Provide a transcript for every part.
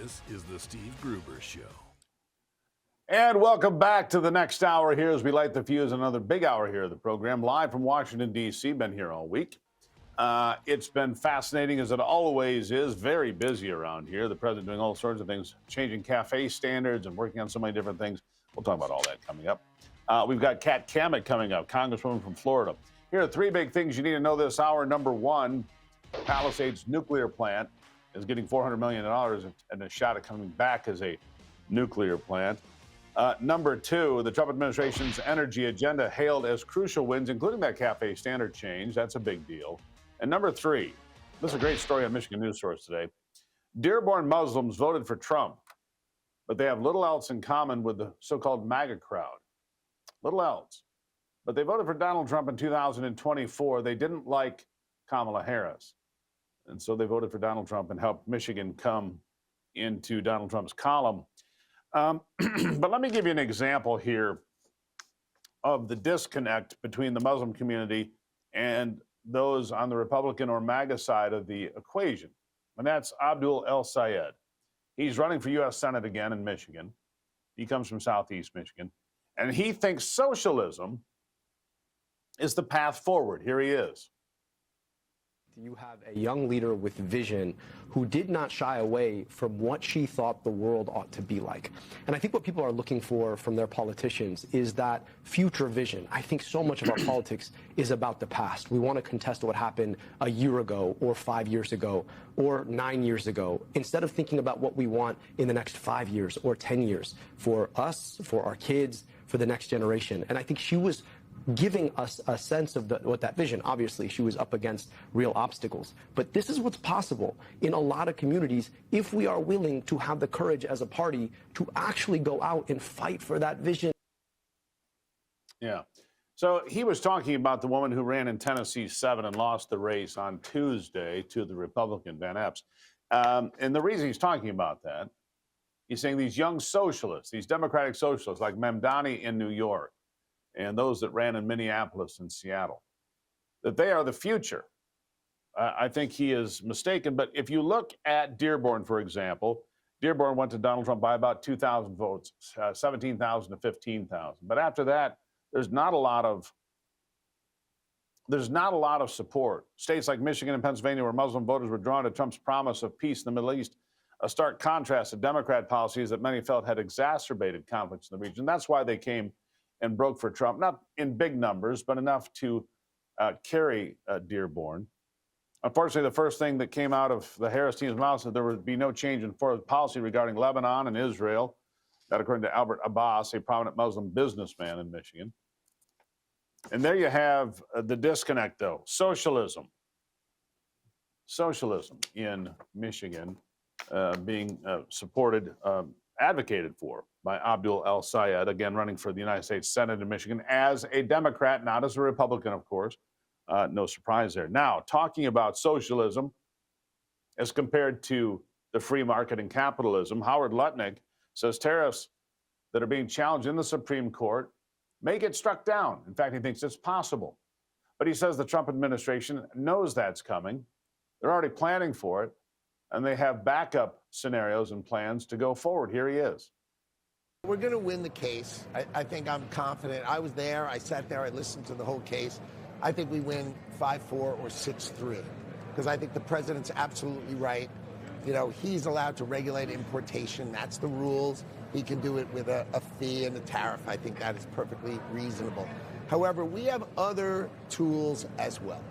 This is the Steve Gruber Show. And welcome back to the next hour here as we light the fuse. Another big hour here of the program, live from Washington, D.C. Been here all week. It's been fascinating, as it always is. Very busy around here. The president doing all sorts of things, changing cafe standards and working on so many different things. We'll talk about all that coming up. We've got Kat Kamek coming up, Congresswoman from Florida. Here are three big things you need to know this hour. Number one, Palisades nuclear plant is getting $400 million and a shot at coming back as a nuclear plant. Number two, the Trump administration's energy agenda hailed as crucial wins, including that cafe standard change. That's a big deal. And number three, this is a great story on Michigan News Source today. Dearborn Muslims voted for Trump, but they have little else in common with the so-called MAGA crowd. Little else. But they voted for Donald Trump in 2024. They didn't like Kamala Harris. And so they voted for Donald Trump and helped Michigan come into Donald Trump's column. But let me give you an example here of the disconnect between the Muslim community and those on the Republican or MAGA side of the equation. And that's Abdul El Sayed. He's running for U.S. Senate again in Michigan. He comes from Southeast Michigan. And he thinks socialism is the path forward. Here he is. You have a young leader with vision who did not shy away from what she thought the world ought to be like. And I think what people are looking for from their politicians is that future vision. I think so much of our politics is about the past. We want to contest what happened a year ago or 5 years ago or 9 years ago, instead of thinking about what we want in the next 5 years or 10 years for us, for our kids, for the next generation. And I think she was giving us a sense of what that vision. Obviously, she was up against real obstacles. But this is what's possible in a lot of communities if we are willing to have the courage as a party to actually go out and fight for that vision. Yeah. So he was talking about the woman who ran in Tennessee 7 and lost the race on Tuesday to the Republican, Van Epps. And the reason he's talking about that, he's saying these young socialists, these democratic socialists like Mamdani in New York, and those that ran in Minneapolis and Seattle, that they are the future. I think he is mistaken. But if you look at Dearborn, for example, Dearborn went to Donald Trump by about 2,000 votes, 17,000 to 15,000. But after that, there's not a lot of support. States like Michigan and Pennsylvania, where Muslim voters were drawn to Trump's promise of peace in the Middle East, a stark contrast to Democrat policies that many felt had exacerbated conflicts in the region. That's why they came and broke for Trump, not in big numbers, but enough to carry Dearborn. Unfortunately, the first thing that came out of the Harris team's mouth said there would be no change in foreign policy regarding Lebanon and Israel. That according to Albert Abbas, a prominent Muslim businessman in Michigan. And there you have the disconnect, though. Socialism in Michigan being supported, advocated for by Abdul El Sayed, again running for the United States Senate in Michigan as a Democrat, not as a Republican, of course. No surprise there. Now, talking about socialism as compared to the free market and capitalism, Howard Lutnick says tariffs that are being challenged in the Supreme Court may get struck down. In fact, he thinks it's possible. But he says the Trump administration knows that's coming. They're already planning for it, and they have backup scenarios and plans to go forward. Here he is. We're going to win the case. I think I'm confident. I was there. I sat there. I listened to the whole case. I think we win 5-4 or 6-3 because I think the president's absolutely right. You know, he's allowed to regulate importation. That's the rules. He can do it with a fee and a tariff. I think that is perfectly reasonable. However, we have other tools as well,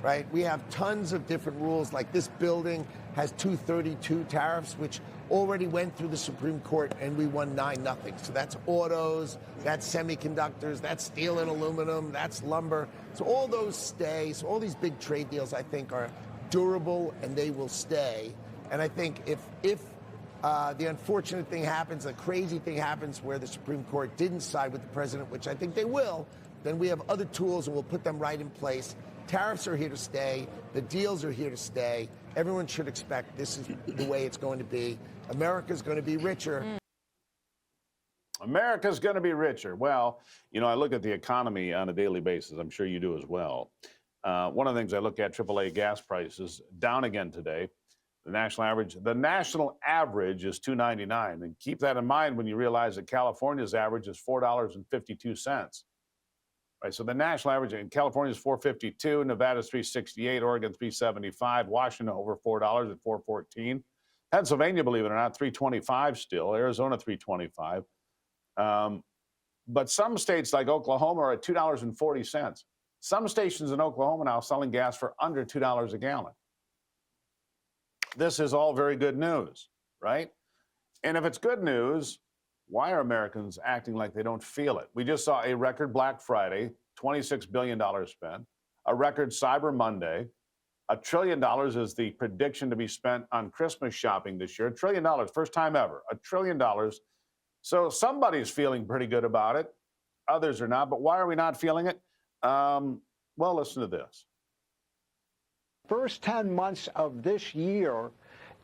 right? We have tons of different rules. Like this building has 232 tariffs, which already went through the Supreme Court, and we won 9-0. So that's autos, that's semiconductors, that's steel and aluminum, that's lumber. So all those stay. So all these big trade deals, I think, are durable, and they will stay. And I think if the unfortunate thing happens, a crazy thing happens where the Supreme Court didn't side with the president, which I think they will, then we have other tools, and we'll put them right in place. Tariffs are here to stay. The deals are here to stay. Everyone should expect this is the way it's going to be. America's going to be richer. America's going to be richer. Well, you know, I look at the economy on a daily basis. I'm sure you do as well. One of the things I look at, AAA gas prices down again today. The national average is $2.99, and keep that in mind when you realize that California's average is $4.52. Right, so the national average in California is $4.52, Nevada's $3.68, Oregon's $3.75, Washington over $4 at $4.14, Pennsylvania, believe it or not, $3.25 still, Arizona $3.25. But some states like Oklahoma are at $2.40. Some stations in Oklahoma now selling gas for under $2 a gallon. This is all very good news, right? And if it's good news, why are Americans acting like they don't feel it? We just saw a record Black Friday, $26 billion spent, a record Cyber Monday. $1 trillion is the prediction to be spent on Christmas shopping this year. $1 trillion, first time ever, $1 trillion. So somebody's feeling pretty good about it. Others are not. But why are we not feeling it? Well, listen to this. First 10 months of this year,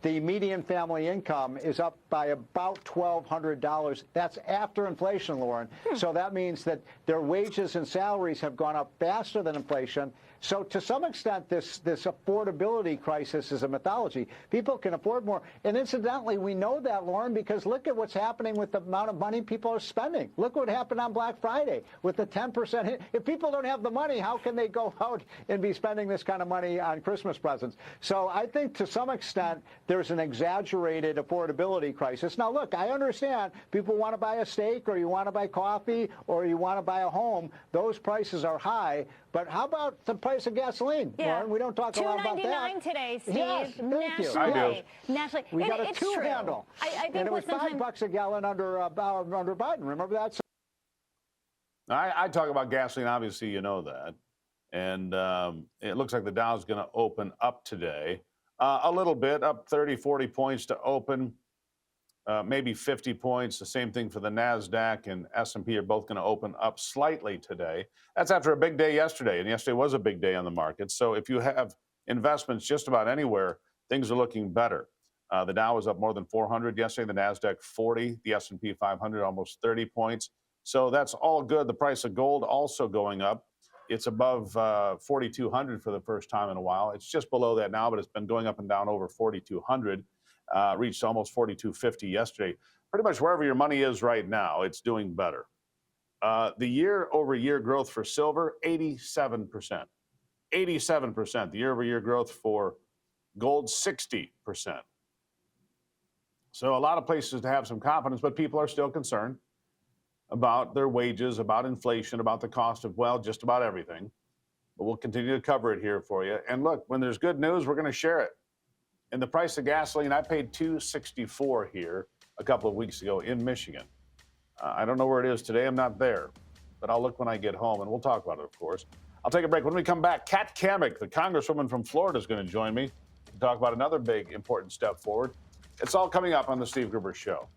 the median family income is up by about $1,200. That's after inflation, Lauren. So that means that their wages and salaries have gone up faster than inflation. So to some extent, this affordability crisis is a mythology. People can afford more. And incidentally, we know that, Lauren, because look at what's happening with the amount of money people are spending. Look what happened on Black Friday with the 10% hit. If people don't have the money, how can they go out and be spending this kind of money on Christmas presents? So I think to some extent, there's an exaggerated affordability crisis. Now, look, I understand people want to buy a steak or you want to buy coffee or you want to buy a home. Those prices are high. But how about the price of gasoline, Lauren? We don't talk a lot about that. $2.99 today, Steve. Yes, thank you. Nationally. Nationally. We got a two handle. I think and it was $5 a gallon under Biden. Remember that? I talk about gasoline. Obviously, you know that. And it looks like the Dow's going to open up today. A little bit, up 30, 40 points to open. Maybe 50 points. The same thing for the NASDAQ and S&P are both going to open up slightly today. That's after a big day yesterday, and yesterday was a big day on the market. So if you have investments just about anywhere, things are looking better. The Dow was up more than 400 yesterday, the NASDAQ 40, the S&P 500 almost 30 points. So that's all good. The price of gold also going up. It's above 4,200 for the first time in a while. It's just below that now, but it's been going up and down over 4,200. Reached almost 4,250 yesterday. Pretty much wherever your money is right now, it's doing better. The year-over-year growth for silver, 87%. 87%. The year-over-year growth for gold, 60%. So a lot of places to have some confidence, but people are still concerned about their wages, about inflation, about the cost of, well, just about everything. But we'll continue to cover it here for you. And look, when there's good news, we're going to share it. And the price of gasoline, I paid $2.64 here a couple of weeks ago in Michigan. I don't know where it is today. I'm not there. But I'll look when I get home, and we'll talk about it, of course. I'll take a break. When we come back, Kat Kamik, the congresswoman from Florida, is going to join me to talk about another big, important step forward. It's all coming up on The Steve Gruber Show.